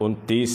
29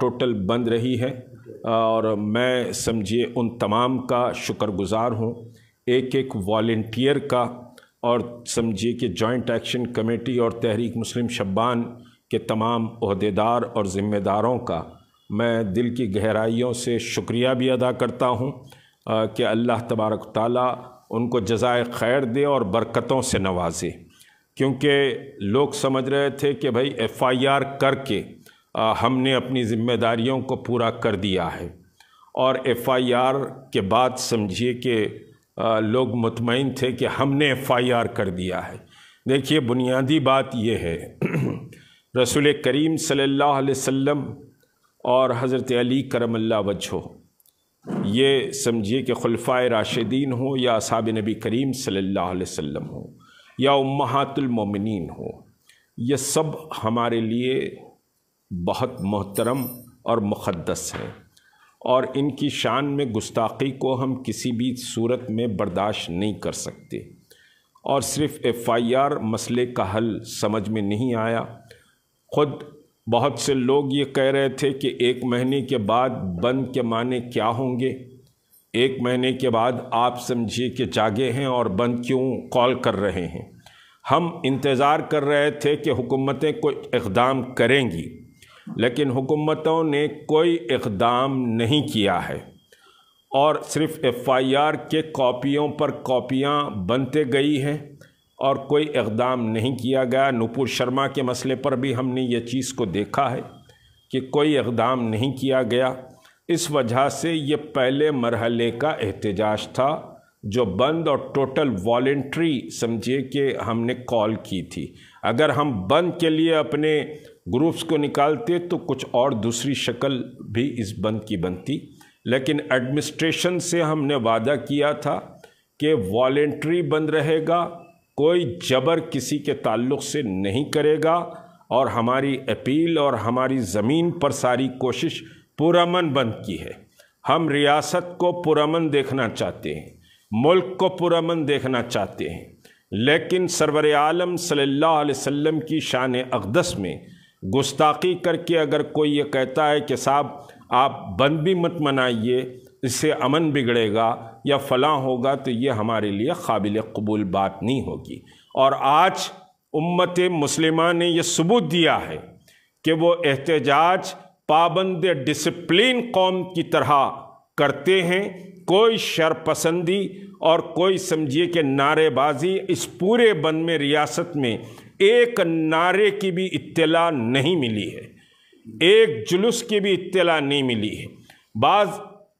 total بند رہی ہے، اور میں سمجھیے ان تمام کا شکر گزار ہوں، ایک ایک والنٹیئر کا، اور سمجھیے کہ جوائنٹ ایکشن کمیٹی اور تحریک مسلم شبان کے تمام عہدیدار اور ذمہ داروں کا میں دل کی گہرائیوں سے شکریہ بھی ادا کرتا ہوں کہ اللہ تبارک و تعالیٰ ان کو جزائے خیر دے اور برکتوں سے نوازے، کیونکہ لوگ سمجھ رہے تھے کہ بھائی FIR کر کے ہم نے اپنی ذمہ داریوں کو پورا کر دیا ہے، اور FIR کے بعد سمجھیے کہ لوگ مطمئن تھے کہ ہم نے FIR کر دیا ہے۔ دیکھیے، بنیادی بات یہ ہے، رسول کریم صلی اللہ علیہ وسلم اور حضرت علی کرم اللہ وجہہ، یہ سمجھیے کہ خلفائے راشدین ہوں یا اصحاب نبی کریم صلی اللہ علیہ وسلم ہوں یا امہات المومنین ہوں، یہ سب ہمارے لیے بہت محترم اور مقدس ہے، اور ان کی شان میں گستاخی کو ہم کسی بھی صورت میں برداشت نہیں کر سکتے۔ اور صرف FIR مسئلے کا حل سمجھ میں نہیں آیا۔ خود بہت سے لوگ یہ کہہ رہے تھے کہ 1 مہینے کے بعد بند کے معنی کیا ہوں گے، 1 مہینے کے بعد آپ سمجھیے کہ جاگے ہیں اور بند کیوں کال کر رہے ہیں۔ ہم انتظار کر رہے تھے کہ حکومتیں کوئی اقدام کریں گی، لیکن حکومتوں نے کوئی اقدام نہیں کیا ہے، اور صرف FIR کے کاپیوں پر کاپیاں بنتے گئی ہیں اور کوئی اقدام نہیں کیا گیا۔ نپور شرما کے مسئلے پر بھی ہم نے یہ چیز کو دیکھا ہے کہ کوئی اقدام نہیں کیا گیا۔ اس وجہ سے یہ پہلے مرحلے کا احتجاج تھا جو بند اور ٹوٹل والنٹری سمجھے کہ ہم نے کال کی تھی۔ اگر ہم بند کے لیے اپنے گروپس کو نکالتے تو کچھ اور دوسری شکل بھی اس بند کی بنتی، لیکن ایڈمنسٹریشن سے ہم نے وعدہ کیا تھا کہ والنٹری بند رہے گا، کوئی جبر کسی کے تعلق سے نہیں کرے گا، اور ہماری اپیل اور ہماری زمین پر ساری کوشش پرامن بند کی ہے۔ ہم ریاست کو پرامن دیکھنا چاہتے ہیں، ملک کو پرامن دیکھنا چاہتے ہیں، لیکن سرور عالم صلی اللہ علیہ وسلم کی شان اقدس میں گستاخی کر کے اگر کوئی یہ کہتا ہے کہ صاحب آپ بند بھی مت منائیے، اس سے امن بگڑے گا یا فلاں ہوگا، تو یہ ہمارے لیے قابل قبول بات نہیں ہوگی۔ اور آج امت مسلمہ نے یہ ثبوت دیا ہے کہ وہ احتجاج پابند ڈسپلین قوم کی طرح کرتے ہیں، کوئی شرپسندی اور کوئی سمجھیے کہ نعرے بازی اس پورے بند میں ریاست میں ایک نعرے کی بھی اطلاع نہیں ملی ہے، ایک جلوس کی بھی اطلاع نہیں ملی ہے۔ بعض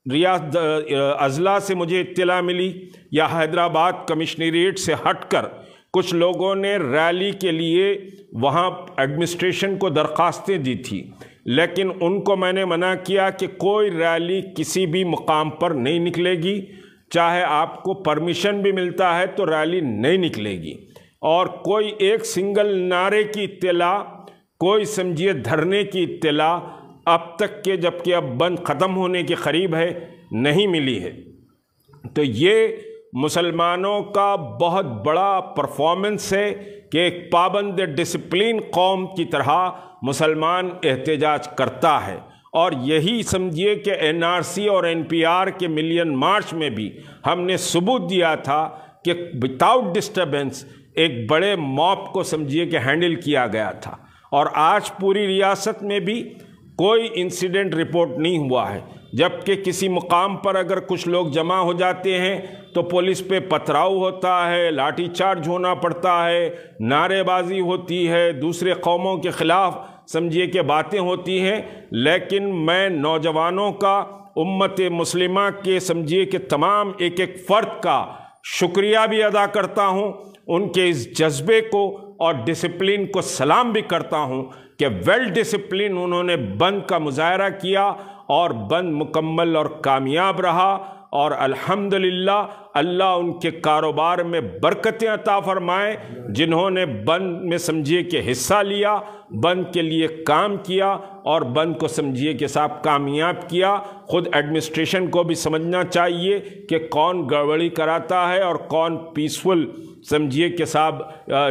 اضلاع سے مجھے اطلاع ملی یا حیدرآباد کمشنریٹ سے ہٹ کر کچھ لوگوں نے ریلی کے لیے وہاں ایڈمنسٹریشن کو درخواستیں دی تھی، لیکن ان کو میں نے منع کیا کہ کوئی ریلی کسی بھی مقام پر نہیں نکلے گی، چاہے آپ کو پرمیشن بھی ملتا ہے تو ریلی نہیں نکلے گی، اور کوئی ایک سنگل نعرے کی اطلاع، کوئی سمجھیے دھرنے کی اطلاع اب تک کہ جبکہ اب بند ختم ہونے کے قریب ہے نہیں ملی ہے۔ تو یہ مسلمانوں کا بہت بڑا پرفارمنس ہے کہ ایک پابند ڈسپلین قوم کی طرح مسلمان احتجاج کرتا ہے، اور یہی سمجھیے کہ NRC اور NPR کے ملین مارچ میں بھی ہم نے ثبوت دیا تھا کہ وداؤٹ ڈسٹربنس ایک بڑے موب کو سمجھیے کہ ہینڈل کیا گیا تھا، اور آج پوری ریاست میں بھی کوئی انسیڈنٹ رپورٹ نہیں ہوا ہے، جبکہ کسی مقام پر اگر کچھ لوگ جمع ہو جاتے ہیں تو پولیس پہ پتھراؤ ہوتا ہے، لاٹھی چارج ہونا پڑتا ہے، نعرے بازی ہوتی ہے، دوسرے قوموں کے خلاف سمجھیے کہ باتیں ہوتی ہیں۔ لیکن میں نوجوانوں کا، امت مسلمہ کے سمجھیے کہ تمام ایک ایک فرد کا شکریہ بھی ادا کرتا ہوں، ان کے اس جذبے کو اور ڈسپلن کو سلام بھی کرتا ہوں کہ ویل ڈسپلن انہوں نے بند کا مظاہرہ کیا اور بند مکمل اور کامیاب رہا، اور الحمدللہ اللہ ان کے کاروبار میں برکتیں عطا فرمائے، جنہوں نے بند میں سمجھیے کہ حصہ لیا، بند کے لیے کام کیا اور بند کو سمجھیے کہ صاحب کامیاب کیا۔ خود ایڈمنسٹریشن کو بھی سمجھنا چاہیے کہ کون گڑبڑی کراتا ہے اور کون پیسفل سمجھیے کہ صاحب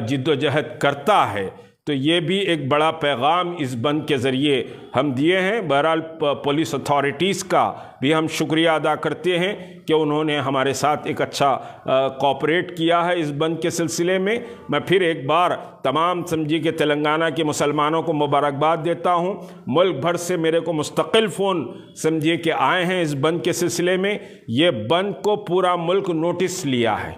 جد و جہد کرتا ہے۔ تو تو یہ بھی ایک بڑا پیغام اس بند کے ذریعے ہم دیے ہیں۔ بہرحال پولیس اتھارٹیز کا بھی ہم شکریہ ادا کرتے ہیں کہ انہوں نے ہمارے ساتھ ایک اچھا کوآپریٹ کیا ہے اس بند کے سلسلے میں۔ میں پھر ایک بار تمام سمجھیے کہ تلنگانہ کے مسلمانوں کو مبارکباد دیتا ہوں۔ ملک بھر سے میرے کو مستقل فون سمجھیے کہ آئے ہیں اس بند کے سلسلے میں۔ یہ بند کو پورا ملک نوٹس لیا ہے،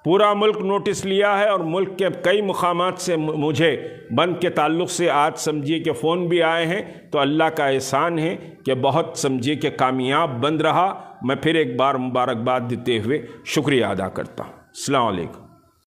پورا ملک نوٹس لیا ہے، اور ملک کے کئی مقامات سے مجھے بند کے تعلق سے آج سمجھیے کہ فون بھی آئے ہیں۔ تو اللہ کا احسان ہے کہ بہت سمجھیے کہ کامیاب بند رہا۔ میں پھر ایک بار مبارکباد دیتے ہوئے شکریہ ادا کرتا ہوں۔ السلام علیکم۔